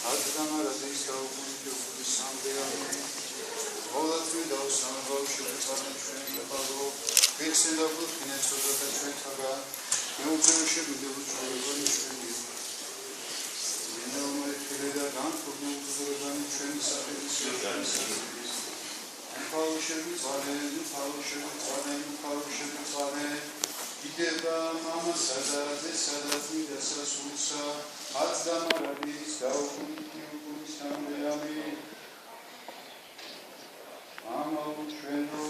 Adamaratis Taukunti Sandeyami Volatri Dausan Vaushitana Palo Pixida Bukineso Tataga Nutrition Devotion Minoma Filida Ranfurnu Ideva Mama Sadate Sadati Dasa Sulsa Adamaradis Taukunti Sandeyami Mama Utreno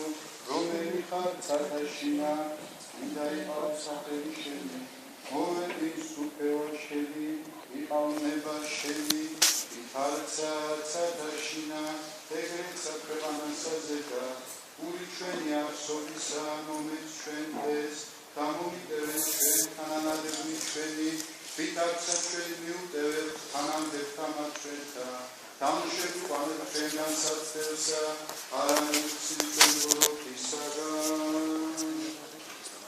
Romeni Tashina Idai Saperisheni Movedi Supeo Shedi Ipauneba Shedi Italza Tashina Tegretsa Prevanasa Zeta Urichenia Sovisa Nomet Shentes Tamuli Deven Shen Kananadevni Sheni Pitatsa Shen Miudev Kanandev Tamat Shenta Tamshev Panet Shenan Satselsa Aranitsin Gorokisagan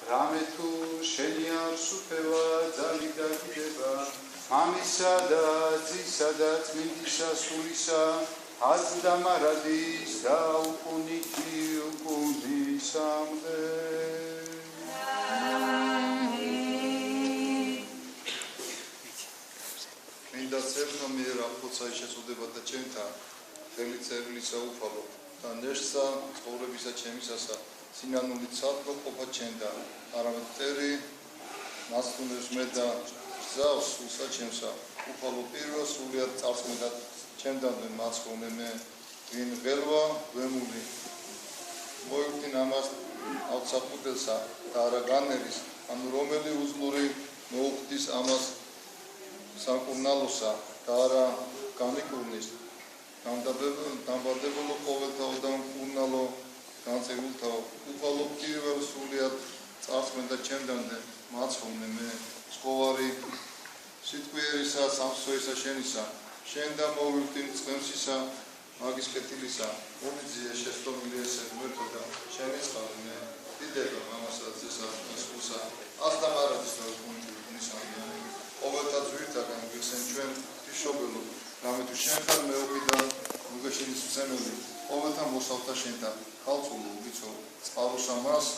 Rametu Sheniar Supeva Zalida Kideva Amisada Zisada Tmindisa Sulisa Adamaradis Taukuniti Ukuni Samde Მინდა წერნა მე რა ხოცა შეწოდება და ჩემთან ხელი წერილისა უფალო და ნეშსა ცხოვრებისა ჩემისასა სინანული ცალკე ყოფა ჩემთან არამედ წერი მასწუნებს მე და ზავს სულსა ჩემსა უფალო პირველ სულიად წარსმედა ჩემთან მაცხოვნე მე ვინ ღელვა ვემული მოიხდინ ამას ავცაფუძელსა და არა განერის ანუ რომელი უძლური მოუხდის ამას საკურნალოსა და არა განიკურნის დამბარდებულო ყოველთაო და მკურნალო განწეულთაო უფალო პირველ სულიად წარსმენდა ჩემდანზე მაცხოვნე მე სკოვარი სიტყვიერისა სამსოისა შენისა შენ და მოვიხდინ წყემსისა მაგის კეთილისა მომიძია შეცდომილი ესე მერთო და შემეწყალე მე დიდება მამასა ძესა სულსა ასდამარადის და უკუნისამია ყოველთა ძვირთაგან გიხსენ ჩვენ ფიშობელო რამე თუ შენთან მეუბიდან მოგეშენის ვცემელი ყოველთა მოსავთა შენთან ხალწულო ვიცო წყაროსა მას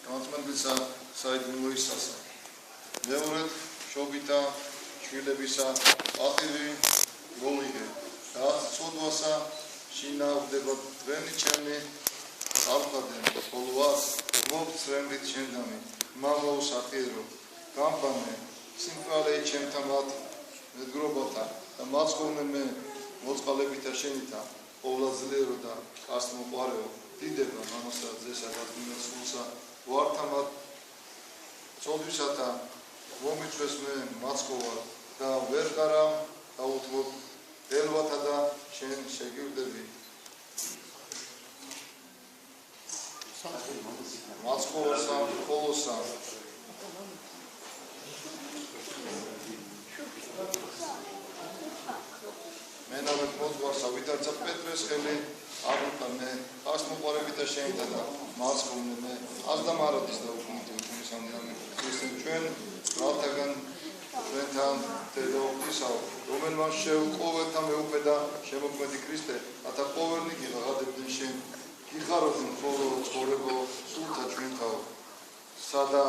განწმენდისა საიდუმლოისასა მეორედ შობითა შვილებისა ახლი გოლიგე და ცოდვასა შინავდება თქვენი ჩემი ალფადენ ხოლოას მოგცრემლით შენდამი მამაო საფიერო გამბანე სიმწვალე ჩემთან მათ მედგრობათა და მაცხოვნე მე მოწყალებითა შენითა ყოვლადძლიერო და კასტმოყარეო დიდება მამასა ძესა და სულსა ვართამად ცოდვისათა მომიწვეს მე მაცხოვარ და ვერ გარამ დაუთმობ ელვათა და შენ შეგივდები მაცხოვარსა ხოლოსა მენავეთ მოძღვარსა ვიდარცა პეტრეს ხელი აღუთა მე კასტმოყარევითა შენითა და მაცხოვნე მე ასდამარადის და უკუნისამდე ქრისტე ჩვენ რალთაგან ჩვენთან დედაოფლისაო რომელმან შეუყოვეთ და მეუფედა შემოქმედი ქრისტე რათა ყოველნი გიღაღადებდნენ შენ გიხარობდნენ ხოლო ცხოვრებო სულთა ჩვენთაო სადა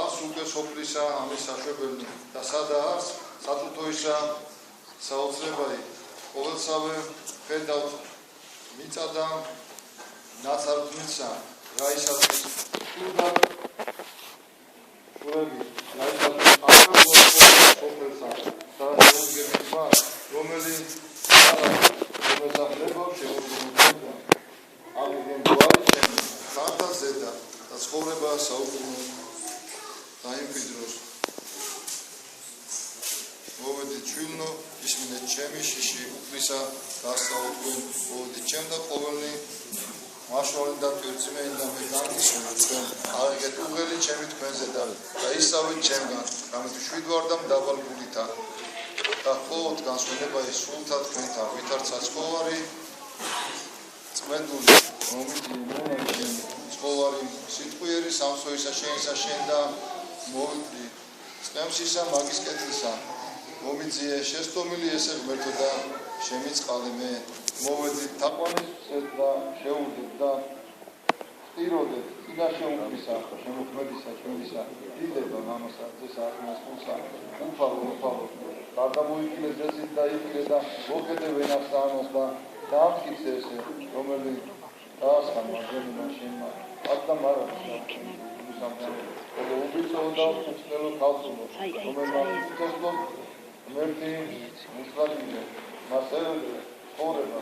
ას უკვე სოფლისა ამის საშვებელნი და სადა ას სატუთოისა საოცრებაი ყოველსავე ხედავთ მიწადა ნაცარდმისა რაისათვის თურდა შურები რაისათვის სოფელსა და მოგებიმა რომელი რომელსახლებავ შემოგვიმოწოდა აღიდგენ გვარი ჩემი ხარდა ზედა და ცხოვრება საუკუნო დაიმკვიდროს მოვედი ჩვილნო ისმინე ჩემი შიში უფლისა გასაუდგენ მოვედი ჩემ და ყოველნი მაშვალენ და თვირწმენ და მე გამგისმენთ თქვენ აღიგეთ უღელი ჩემი თქვენზე და ისავით ჩემგან რამე თუ შვიდვარ და მდაბალგულითა და ყოველთ განსვენება ის სულთა თქვენთან ვითარ ცაცხოვარი წმენდული მომიძინე ცხოვარი სიტყვიერი სამსოისა შენისა შენ და მოვიდრი წყემსისა მაგის კეთილსა მომიძიე შეცდომილი ესე ღმერთო და შემიწყალე მე მოვედით თაყვანისმცეთ და შეურდეთ და სტიროდეთ წინაშე უფლისა შემოქმედისა ჩვენისა დიდება მამასა ძესა აღმასრულსა უფალო გარდამოიკილე ზესით და იყილე და მოხედე ვენას საანოს და დაამტკიცე ესე რომელი დაასხა მარჯვენა შენმა ადამ არაფერს უბიცო და უცხელო ქალწულო რომელმაც უცხელო ღმერთი მუსლადინე მასერზე ცხოვრება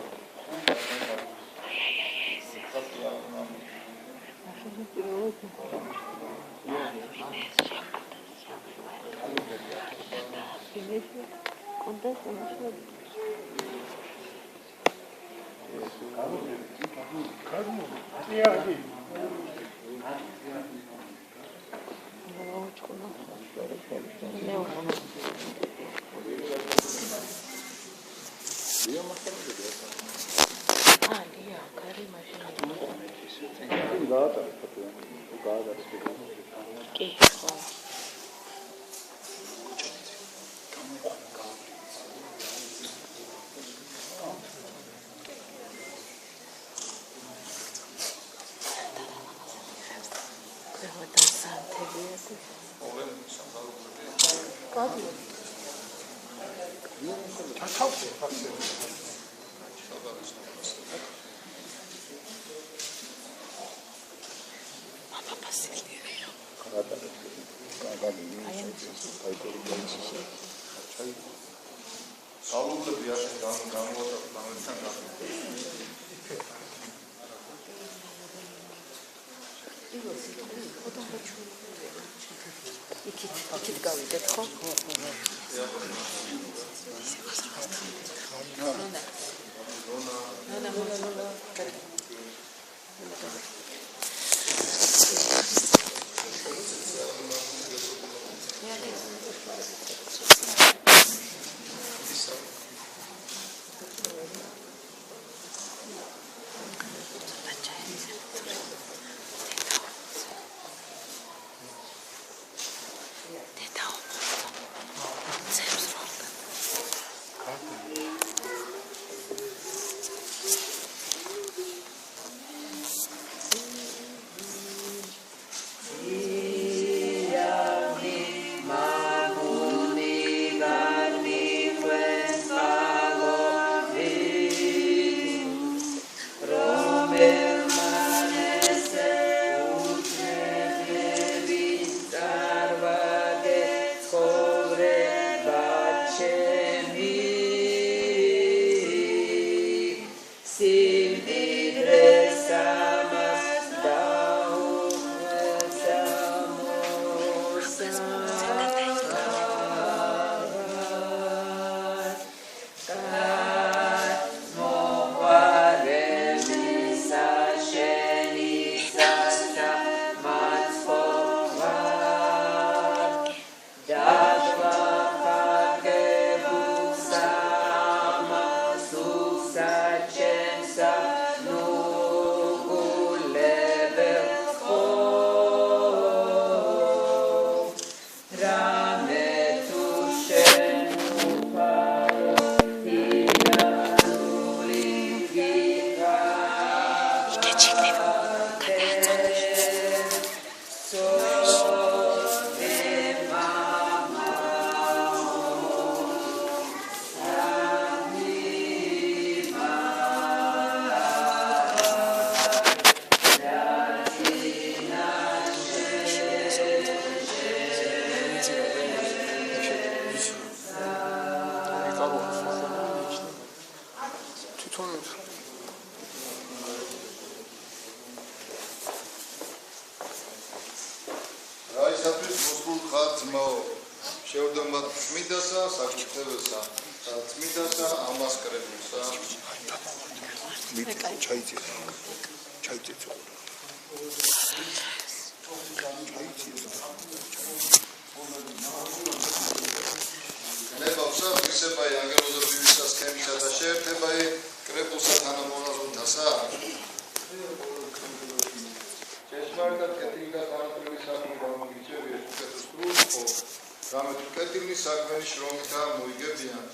რამე თუ კეთილი საქმენი შრომითა მოიგებიან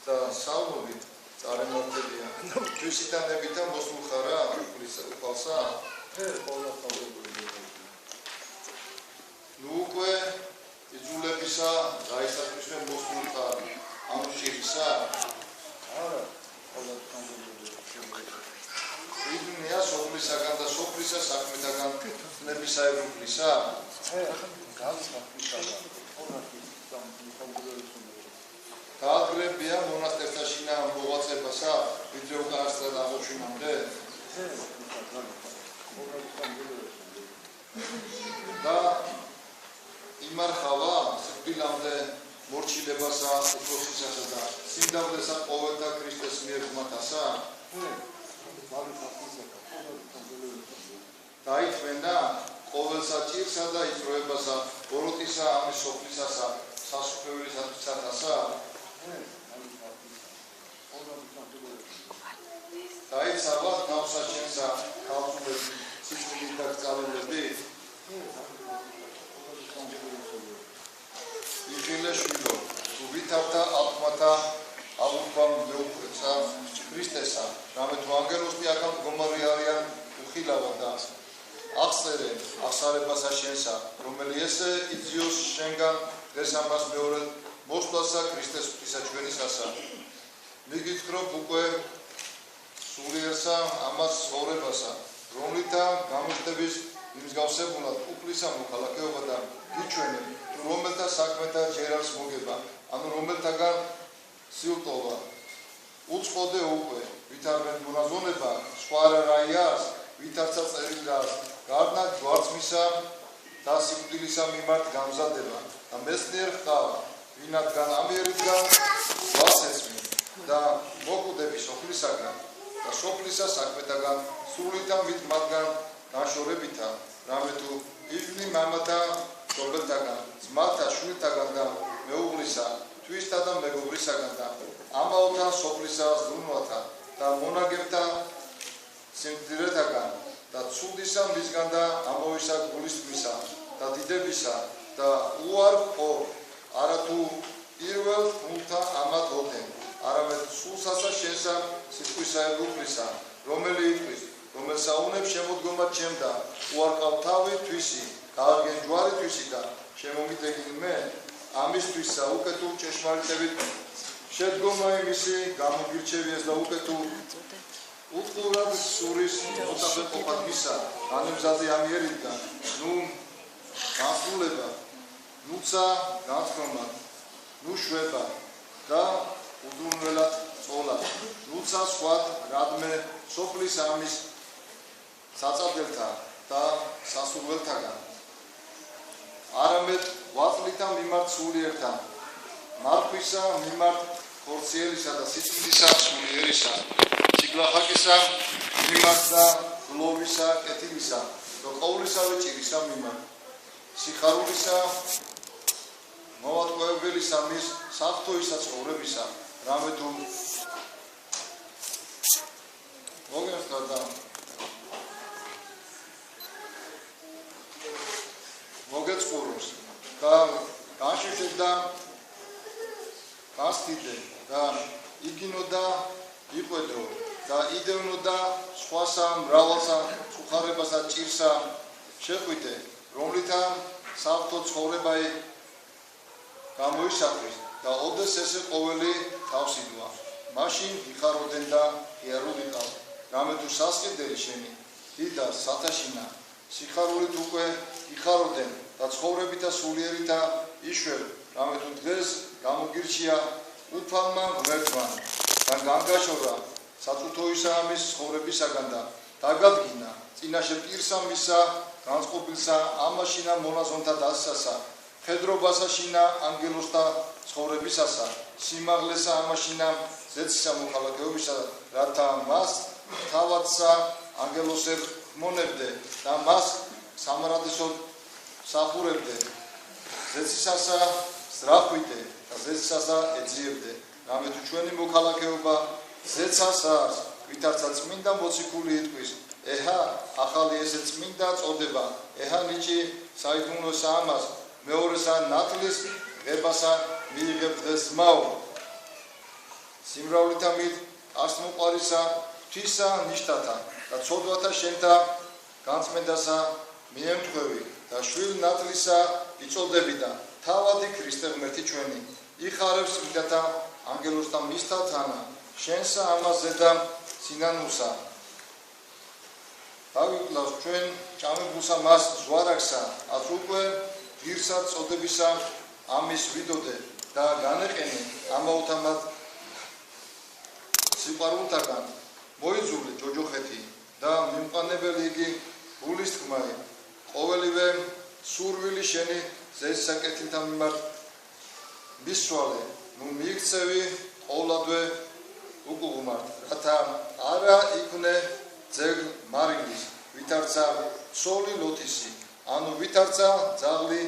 და სალმობით წარემართებიან. თვისიტანებითა მოსულ ხარა უფალსა? ნუ უკვე იძულებისა გაისათვის მოსულ ხარ ამ ჭირისა? არა, იდუნია სოფლისაგან და სოფლისა საქმეთაგან ნებისაებრუკლისა? დააგრებია მონასტერთა შინა მოღვაწებასა ვიდრე უკანასკნელ აღმოჩენამდე? და იმარხავა სიკვდილამდე მორჩილებასა უფროსისასა და სიმდაბლესა ყოველთა ქრისტეს მიერ ღმრთასა? დაითმენა ყოველსა ჭირსა და იწროებასა ბოროტისა ამის სოფლისასა სასუფეველისათვისათასა? დაიცავა თავსა ჩემსა ქალწულები სიკვდილით და გწავლილებით? იხილე შვილო თუ ვითავთა ალთმათა ალუფამ მეუხრეცა ქრისტესა რამე თუ ანგელოსნი აქამ მდგომარი არიან უხილავად და აღწერე აღსარებასა შენსა რომელი ესე იძიოს შენგან დღეს ამას მეორე მოსვლასა ქრისტეს ღვთისა ჩვენისასა მიგითხრობ უკვე სულიერსა ამას ცხოვრებასა რომლითა გამოჩნდების მიმსგავსებულად უფლისა მოქალაქეობა და გიჩვენებ თუ რომელთა საქმეთა ჯერ არის მოგება ანუ რომელთაგან სიუტოვა უწყოდე უკვე ვითარბენ მონაზონება სხვა რაიას ვითარცა წერილას გარდა ჯვარცმისა და სიკვდილისა მიმართ გამზადება და მეცნიერ ხარ ვინათგან ამიერიდან ვასეცმი და მოკვდები სოფლისაგან და სოფლისა საქმეთაგან სულით ამით მათგან დაშორებითა რამე თუ იგნი მამათა მშობელთაგან ძმათა შვილთაგან და მეუღლისა თვისთა და მეგობრისაგან და ამაოთა სოფლისა ზრუნვათა და მონაგებთა სიმდიდრეთაგან და ცუდისა მისგან და ამოვისა გულისთვისა და დიდებისა და უარ ხორ არათუ პირველ მულთა ამათ ოდენ არამედ სულსასა შენსა სიტყვისა ებრუკლისა რომელი იტყვის რომელსა უნებს შემოდგომა ჩემდა უარყავ თავი თვისი გააგენ ჯვარი თვისი და შემომიდეგინი მე ამისთვისა უკეთურ ჭეშმარიტებით შედგომა იმისი გამოგირჩევიეს და უკეთურ უწყურად სურის მოტაბეყოფათისა ანემზადი ამიერიდან ნუ განსრულება ნუცა განცხრომა ნუ შვება და უდრუნველად წოლა ნუცა სხვად რადმე სოფლის ამის საწადელთა და სასურველთაგან არამედ ვაწლითა მიმართ სულიერთა მარხვისა მიმართ ხორციელისა და სიკვდილისა სულიერისა ციგლახაკისა მიმართ და გლოვისა კეთილისა და ყოვლისავე ჭირისა მიმართ სიხარულისა მოვატყუებელისა მის საფრთხოისა ცხოვრებისა რამე თუ მოგესწორდა მოგეწყუროს და გაშიშებ და გასტიდე და იგინო და იყვედრო და იდევნო და სხვასა მრავალსა წუხარებასა ჭირსა შეხვიდე რომლითა საფრთხო ცხოვრებაი გამოისახვის და ოდეს ესე ყოველი თავსიდვა მაშინ იხაროდენ და იარუდიყავ რამე თუ სასყიდელი შენი დიდა სათაშინა სიხარულით უკვე იხაროდენ და ცხოვრებითა სულიერითა იშვებ რამე თუ დღეს გამოგირჩია უფალმა ღმერთმა და განგაშორა საწუთოისა ამის ცხოვრებისაგან და დაგადგინა წინაშე პირსა მისა განწყობილსა ამაშინა მონაზონთა დასასა ფედრობასა შინა ანგელოსთა ცხოვრებისასა სიმაღლესა ამაშინა ზეცისა მოქალაქეობისა რათა მას თავადსა ანგელოსებ მონებდე და მას სამარადისოდ საფურებდე ზეცისასა ზრახვიდე და ზეცისასა ეძიებდე რამე თუ ჩვენი მოქალაქეობა ზეცასა ვითარცა წმინდა მოციქული იტყვის ეჰა ახალი ესე წმინდა წოდება ეჰა ნიჭი საიდუმლოსა ამას მეორესა ნათლის ღებასა მიიღებ დღეს მაო სიმრავლითა მით არს მოყარისა თვისა ნიშტათა და ცოდვათა შენთა განწმენდასა მიემთხვევი და შვილ ნათლისა იწოდები და თავადი ქრისტე ღმერთი ჩვენი იხარებს მიდათა ანგელოზ და მისთა თანა შენსა ამაზე და სინანულსა დავიკლავს ჩვენ ჭამებულსა მას ზვარაგსა აც უკვე ღირსა წოდებისა ამის ვიდოდე და განეყენე ამაუთამად სიყვარულთაგან მოიძულე ჯოჯოხეთი და მიმყანებელი იგი გულის თქმარი ყოველივე სურვილი შენი ზესაკეთილთა მიმართ მისვალე ნუ მიიქცევი ყოვლადვე უკუღმართ რათა არა იქნე ძეგლ მარილის ვითარცა ცოლი ლოთისი ანუ ვითარცა ძაღლი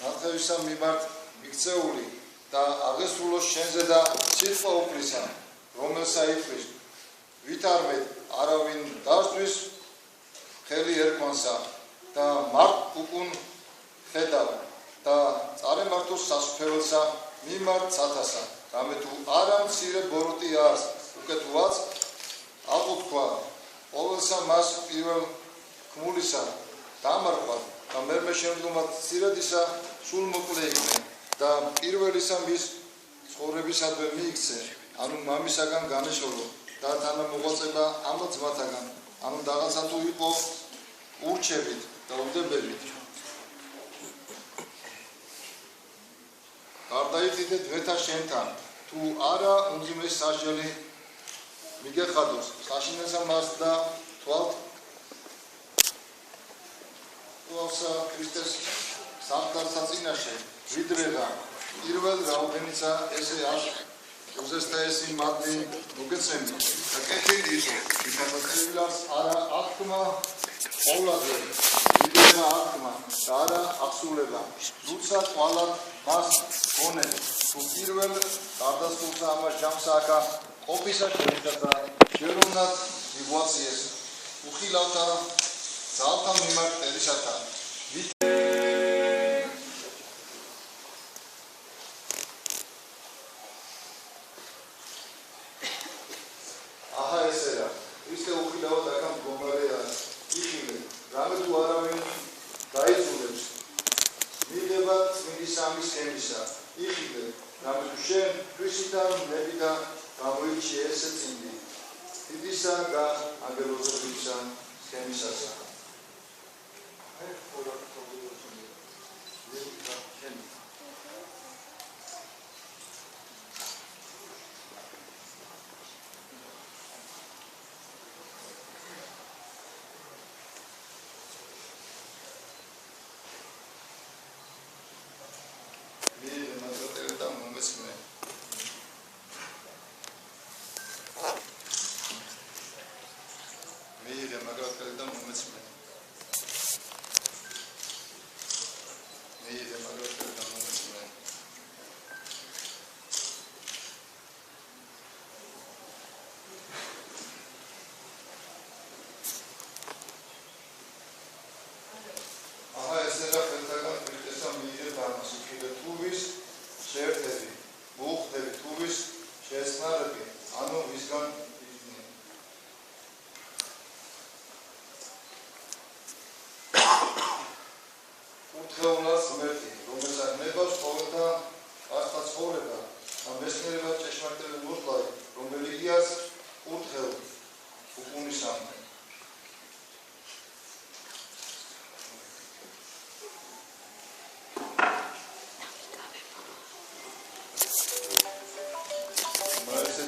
ნათლევისა მიმართ მიქცეული და აღესრულოს შენზე და სიტყვა უფლისა რომელსა იფრის ვითარმე არავინ დასწვის ხელი ერკვანსა და მართ უკუნ ხედავ და წარემართოს სასუფეველსა მიმართ სათასა რამე თუ არა მცირე ბოროტი არს უკეთუაც აღუთქვა ყოველსა მას პირველ ქმულისა დამარხვა და მერმე შემდგომად სირადისა სულ მოკლე იქნე და პირველისა მის ცხოვრებისადვე მიიქცე ანუ მამისაგან განეშორო და თანამოღვაწება ამ ძმათაგან ანუ რაღაცა თუ იყო ურჩებით და უდებებით გარდაიჭიდე დღეთა შენთან თუ არა უმძიმეს სასჯელი მიგეხადოს საშინესა მას და თვალსა ქრისტეს სამყაროსა წინაშე ვიდრეღა პირველ რაოდენისა ესე არ უზესთა ესი მათი მოგეცემი და კეთილი იყო ვითარებილას არა აღქმა ყოვლადვე ვიდრეღა აღქმა და არა აღსულება რუცა თვალად მას გონე თუ პირველ გარდასრულსა ამას ჯამსააკა ყოფისა შევიდათა შეროვნად მიგვაციეს უხილავთა ძალთა მიმართ ერისათა აჰა ესერა ქრისტე უხილავად აქა მდგომარეა იხილე რამე თუ არავინ დაიძულებს მიღება წმინდის სამის სქემისა იხილე რამე თუ შენ ქრისტეთა ნებიდა გამოიჩი ესე წინდი დიდისა და ანგელოზებისა სქემისასა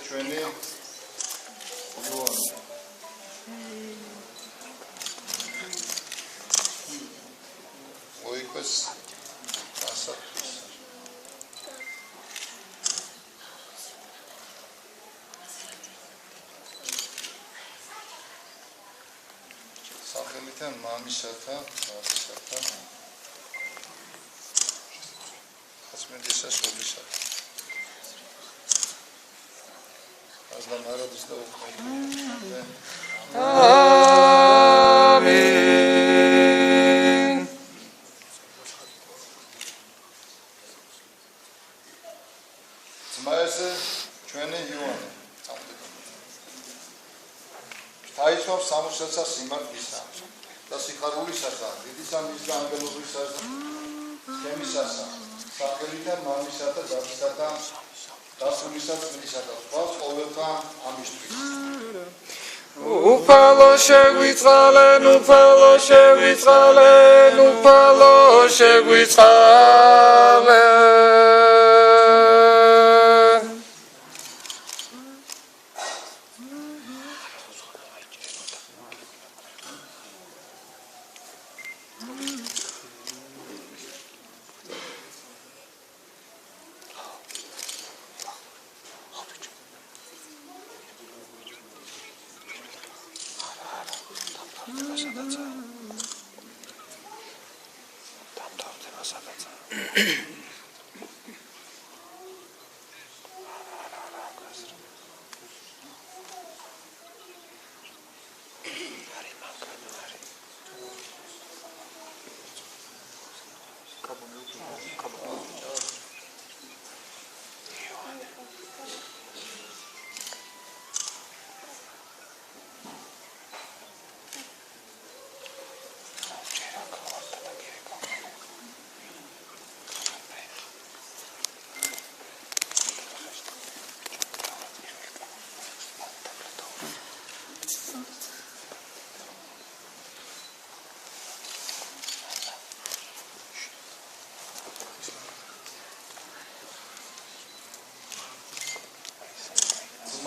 ჩვენი ოიქოს ასაკის სახელითა მამისათა ბაბისათა ხასმედისა სულისა Azla narodus da Ukraine. Amin. სიმართლისა და სიხარულისასა, დიდი სამის და ანგელოზისა სქემისასა, სახელითა მამისა და დათისა და დასულისა წმინდისა და სხვა ყოველთა ამისთვის. უფალო შეგვიწყალენ, უფალო შეგვიწყალენ, უფალო შეგვიწყალენ.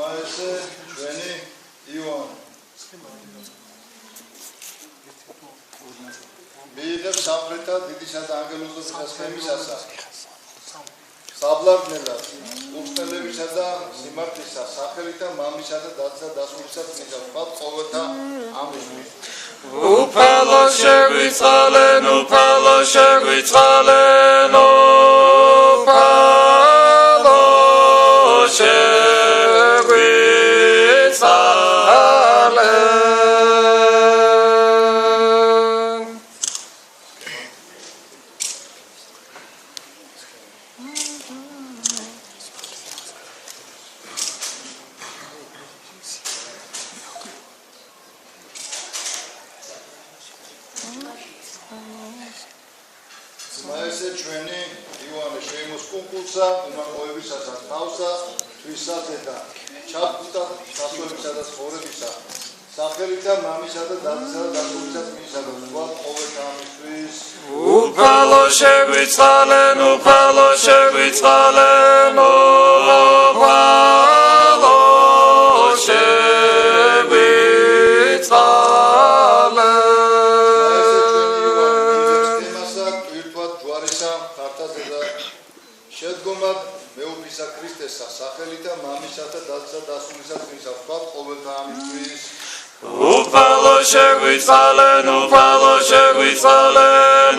Maese ჩვენი ივანე მიიღებს სამხრეთად დიდისა და ანგელოზთა სქემისასა საბლარნელად უხსნელებისა და სიმართლისა სახელითა მამისა და დათისა და დასულისა წმინდა სხვა ყოველთა ამისთვის. უფალო შეგვიწყალენ, უფალო შეგვიწყალენ, უფალო Maese ჩვენი ივანე შეიმოსკუნკულსა უმამოებისასა თავსა თვისაზე და ჩაფუთა სასწორებისა და ცხოვრებისა სახელითა მამისა და დათისა და დასულისა წმინდისა და სხვა ყოველთა ამისთვის. უფალო შეგვიწყალენ, უფალო შეგვიწყალენ, უფალო შეგვიწყალენ. შედგომად მეუფისა ქრისტესა სახელითა მამისა და დათისა და დასულისა წმინდისა სხვა ყოველთა ამისთვის. უფალო შეგვიწყალენ, უფალო შეგვიწყალენ,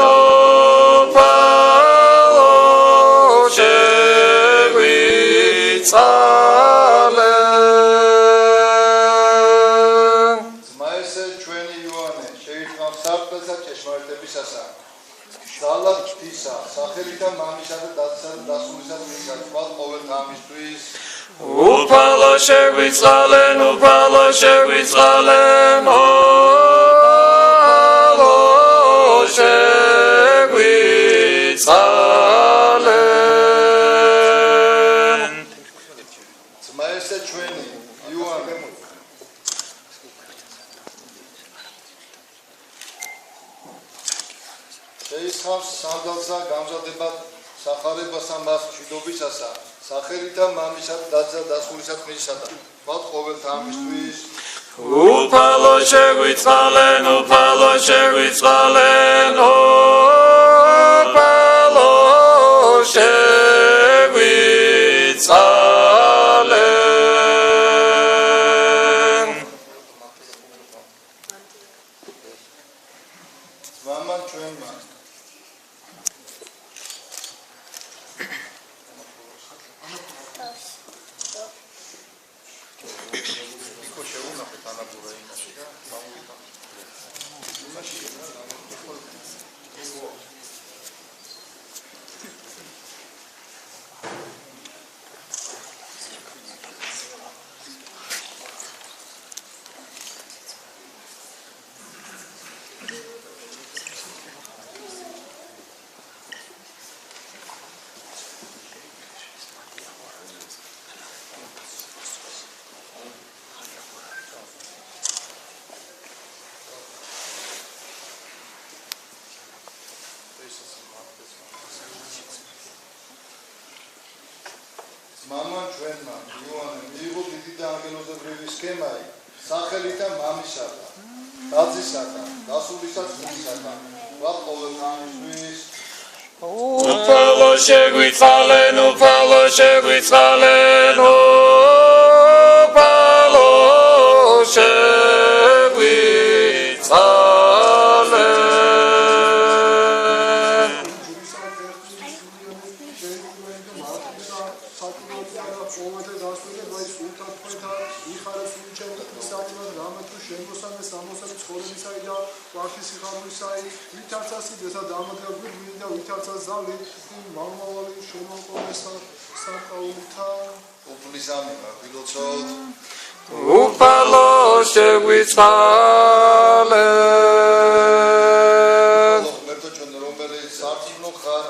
უფალო შეგვიწყალენ. Maese ჩვენი ივანე შეიწყალ სარწმუნოებისა ჭეშმარიტებისასა ძალად ღვთისა სახელითა მამისა და დათისა და დასულისა წმინდისა სხვა ყოველთა ამისთვის. უფალო შეგვიწყალენ, უფალო შეგვიწყალენ, უფალო შეგვიწყალენ. Maese ჩვენი ივანე შეისხავს სანდალსა გამზადებად სახარებასა მას მშვიდობისასა სახელითა მამისა და დათისა და დასულისა წმინდისა და სხვა ყოველთა ამისთვის. უფალო შეგვიწყალენ, უფალო შეგვიწყალენ, უფალო შეგვიწყალენ. მამან ჩვენმა მამან ჩვენმა იოანე მიიღო დიდი და ანგელოზებრივი სქემაი სახელითა მამისათა დაცისათა დასულისა წმინდისათა ვარ ყოველთანისთვის უფალო შეგვიწყალენ უფალო შეგვიწყალენ უფალო უფლისამი მოგილოცოთ უფალო შეგვიწყალენ ღმერთო ჩვენ რომელიც სარწმუნო ხარ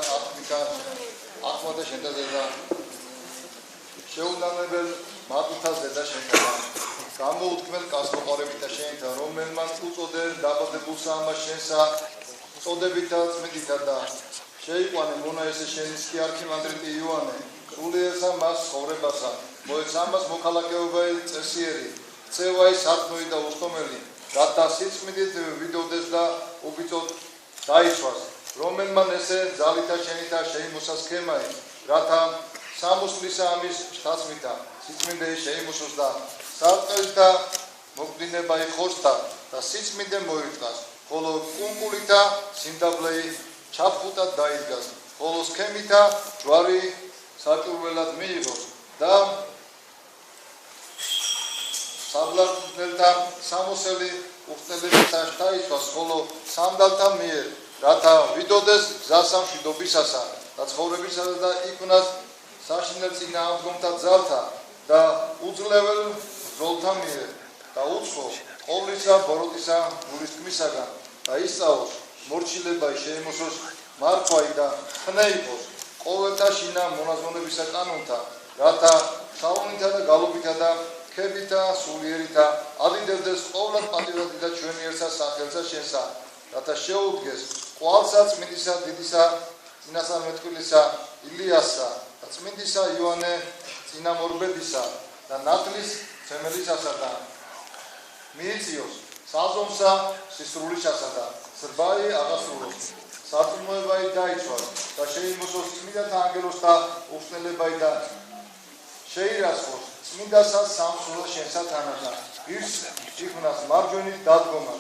ათმა და შენთან ზედა შეუნდომებელ მადლთას ზედა შენთან გამოუთქმელ კასტოყარებით და შენთან რომელმან უწოდე დაბადებულ საამას შენსა წოდებითა წმინდითა და შეიყვანე მონა ესე შენის კი არქიმანდრიტი იოანე სულიერსა მას ცხოვრებასა მოეცა მას მოქალაქეობა წესიერი წევაი სათნოი და უსტომელი რათა სიწმინდით ვიდოდეს და უბიწოდ დაიცვას რომელმან ესე ძალითა შენითა შეიმოსა სქემაი რათა სამოსლისა ამის შთაცმითა სიწმინდე შეიმოსოს და სარწმუნოთა მოგდინება იხორცთა და სიწმინდე მოირთყას ხოლო კუნკულითა სიმდაბლეი ჩაფხუტად დაიდგას ხოლო სქემითა ჯვარი საჭურველად მიიღოს და საბლარნელთა სამოსელი უხტელებითა შთაიცვას ხოლო სამდალთა მიერ რათა ვიდოდეს გზასა მშვიდობისასა და ცხოვრებისასა და იქნას საშინელ წინააღმდგომთა ძალთა და უძლეվել ზოლთა მიერ და უცხო ყოვლისა ბოროტისა გულის თქმისაგან და ისწავლოს მორჩილება შეიმოსოს მარხვაი და ხნე იყოს ყოველთა შინა მონაზონებისა კანონთა რათა საუნითა და გალობითა და ქებითა სულიერითა ადიდებდეს ყოვლად პატივადი და ჩვენი ერთსა სახელსა შენსა რათა შეუდგეს ყვალსა წმინდისა დიდისა წინასწარმეტყველისა ილიასსა და წმინდისა იოანე წინამორბედისა და ნათლის ცემელისასა და მიიწიოს საზომსა სისრულისასა და ზრბაი აღასრულოს საწმუნოებაი დაიცვას და შეიმოსოს წმინდათა ანგელოზთა უხსნელებაი და შეირასხოს წმინდასა სამსულა შენსა თანათა ის იქნას მარჯვენით დადგომა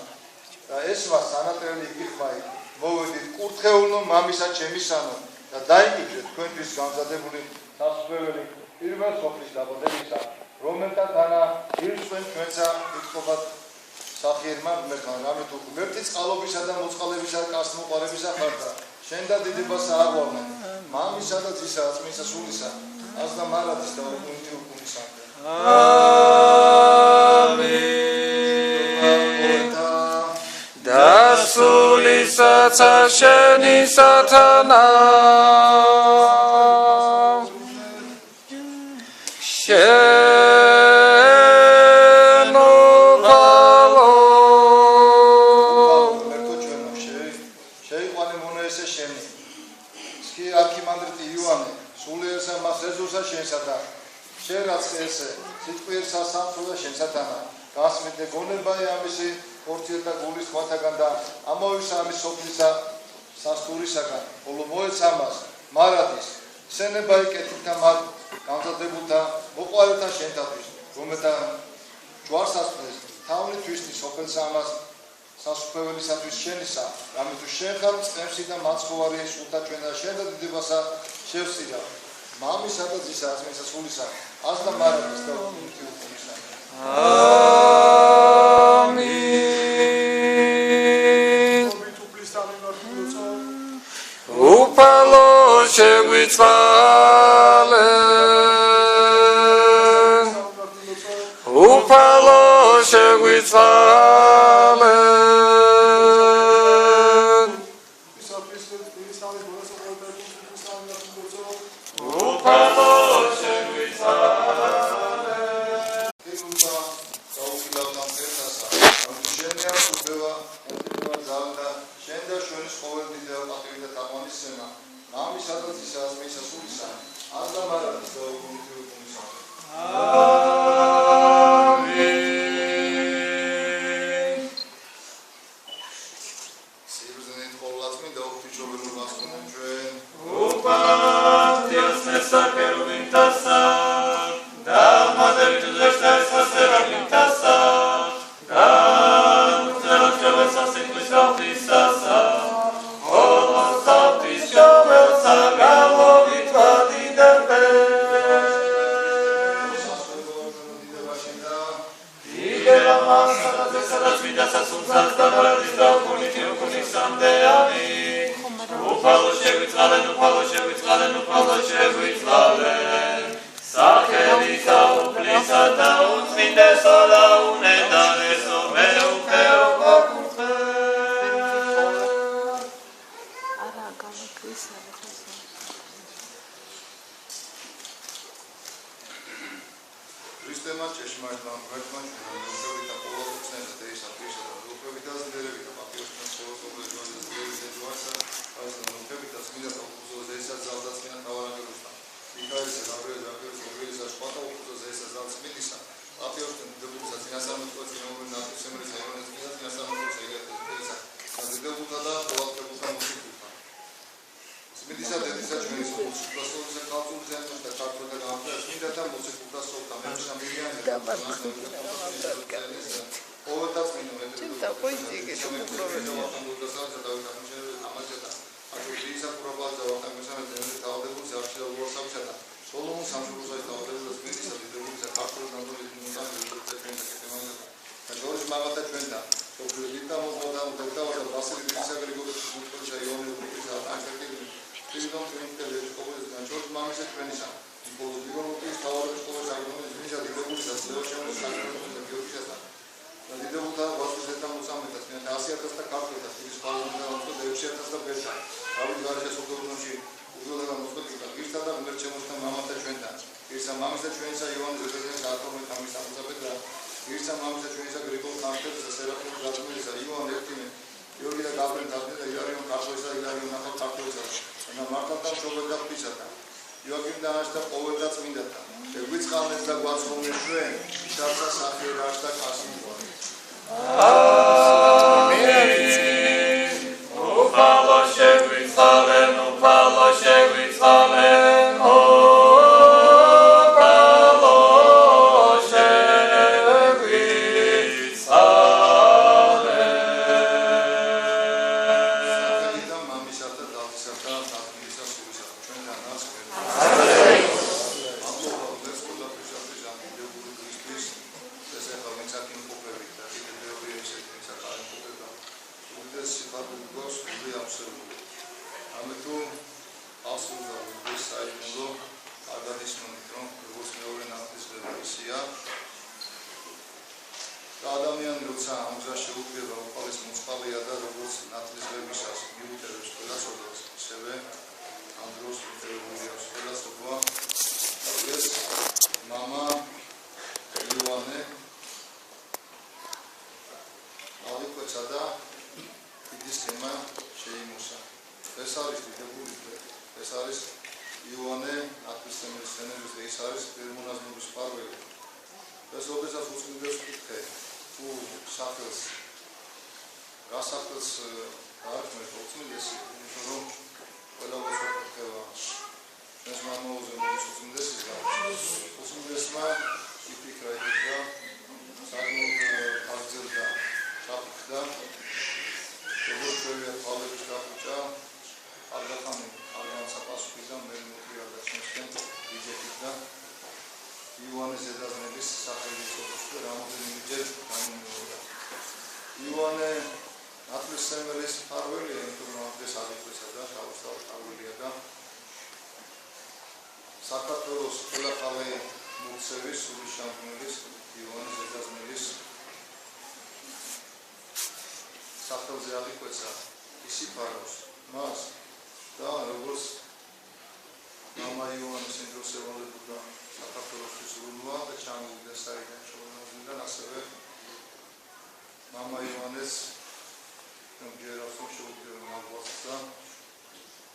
და ესვა სანატრელი გიხმაი მოვედით კურთხეულო მამისა ჩემისანო და დაიგიჟეთ თქვენთვის გამზადებული სასწრებელი პირველ სოფლის დაბადებისა რომელთა თანა ირწყვენ ჩვენსა იტყობათ სახიერმა მერთან რამე თუ ღმერთი წყალობისა და მოწყალებისა და კასტმოყარებისა ხარდა შენ და დიდებასა აღვავნენ მამისა და ძისა აწმისა სულისა აზდა მარადის და უკუნთი უკუნისა ამინ და სულისაც შენი სათანა გასმიდე გონებაი ამისი ორციერთა გულის ხმათაგან და ამოვისა ამის სოფლისა სასტურისაგან ხოლო მოეცა მას მარადის სენებაი კეთილთა მათ გამზადებულთა მოყვარეთა შენთათვის რომელთა ჯვარს ასწრეს თავნი თვისნის სოფელსა ამას სასუფეველისათვის შენისა რამე თუ შენ ხარ წემსი და მაცხოვარი სულთა ჩვენ და შენ და დიდებასა შევსირა მამისა და ძისა აწმისა სულისა აზდა მარადის და უკუნთი უკუნისა ამინ უფალო შეგვიწყალენ უფალო შეგვიწყალენ უფალო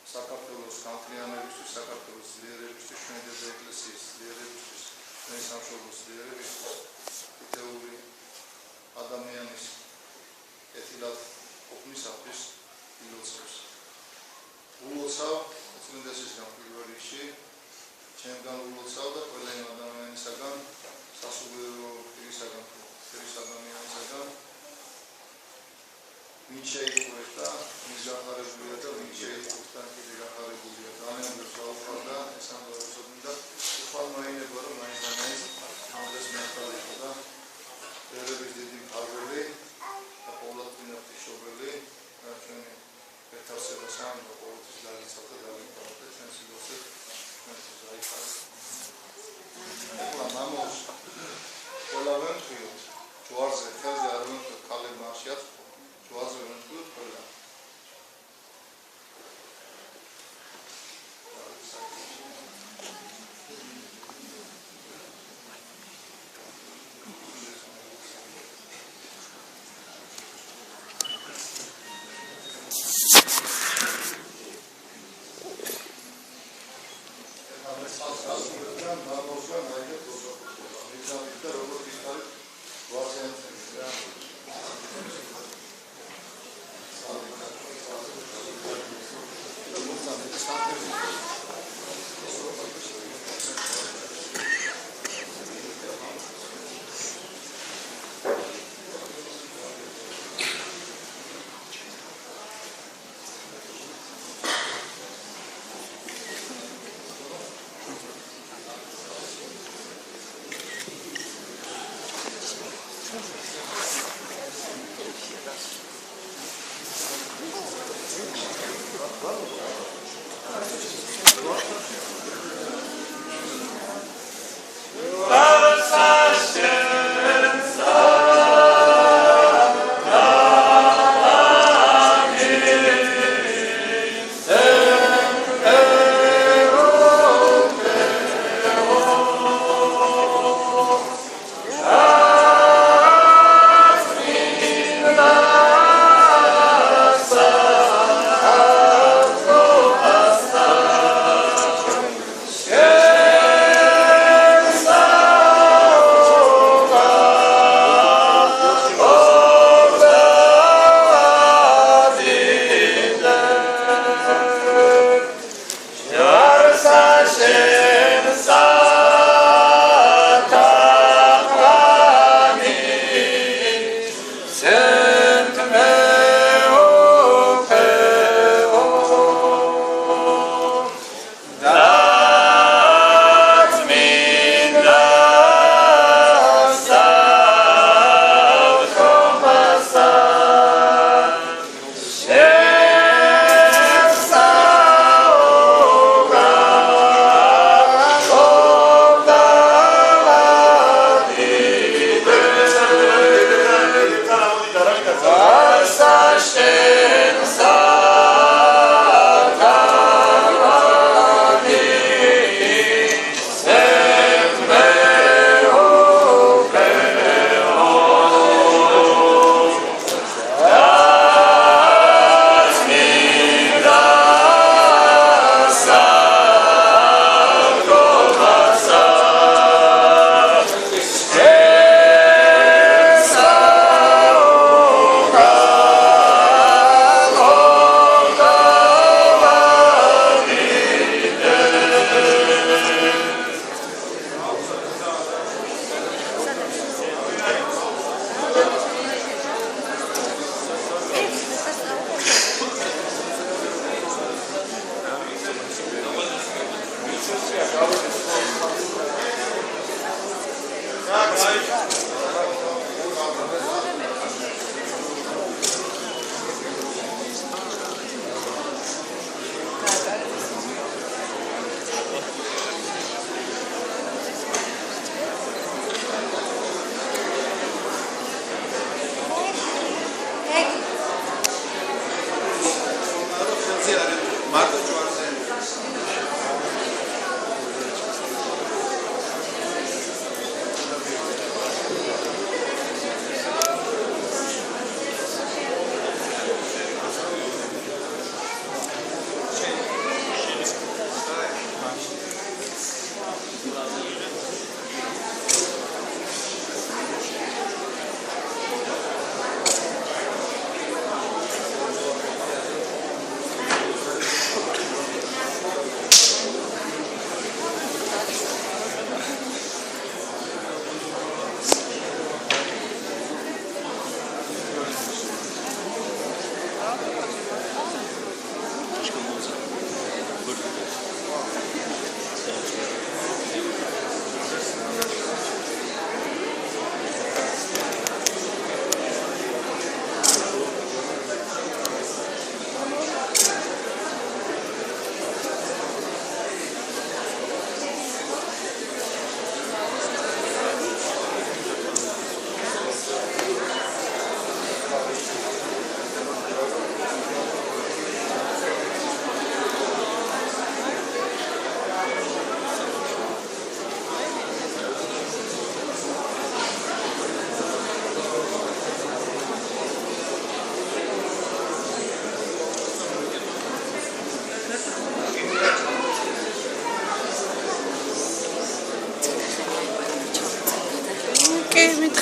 საქართველოს განთლიანებისთვის, საქართველოს ძლიერებისთვის, ჩვენი ეკლესიის ძლიერებისთვის, ჩვენი სამშობლოს ძლიერებისთვის, თითოეული ადამიანის კეთილად ყოფნისათვის ილოცავს. ულოცავ უწმინდესისგან პირველ რიგში, ჩემგან ულოცავ და ყველა იმ ადამიანისაგან, სასულიერო პირისაგან, ფერის ადამიანისაგან, ვინ შეიყვეს და ვინ გახარებულია და ვინ შეიყვესთან კიდე გახარებულია. ადამიანებს ვაუხმარ და ეს ამბავი და უფალმაინება რომ მაინც და მაინც ამდეს მართალიყო და ერების დიდი მფარველი და ყოვლადწინა ღვთისმშობელი და ჩვენი ერთარსებას ამ ყოველთვის დაგიცავ და დავიწყავ და ჩვენს სიძულზე ჩვენს დაიხარეს. ეხლა მამოს ყველა ვემთხვიოთ ჯვარზე ხელზე არ ვემთხვიოთ ქალებმა არ შეაწყო ჯვარზე ვემთხვიოთ ყველა.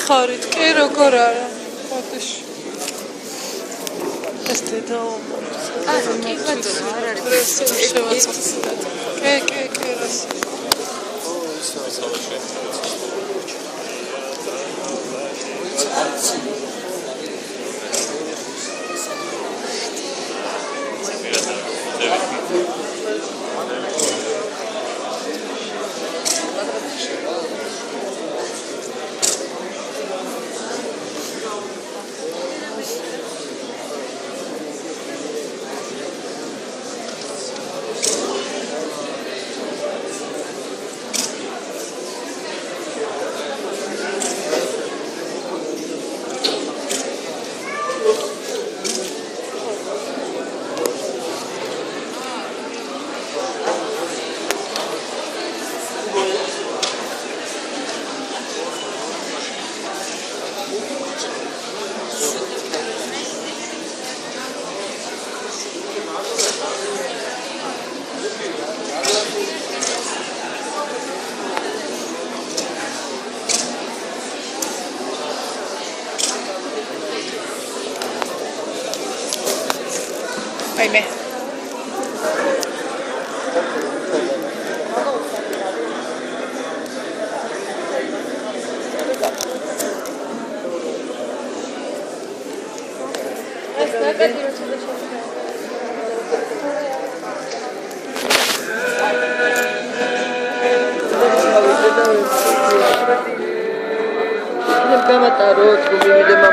გითხარით, კი როგორ არა. ხოდიში. ეს დედაობა. კი ბატონო, არ არის. შევაცვლეთ. კი, რას. Aime. Gamata road,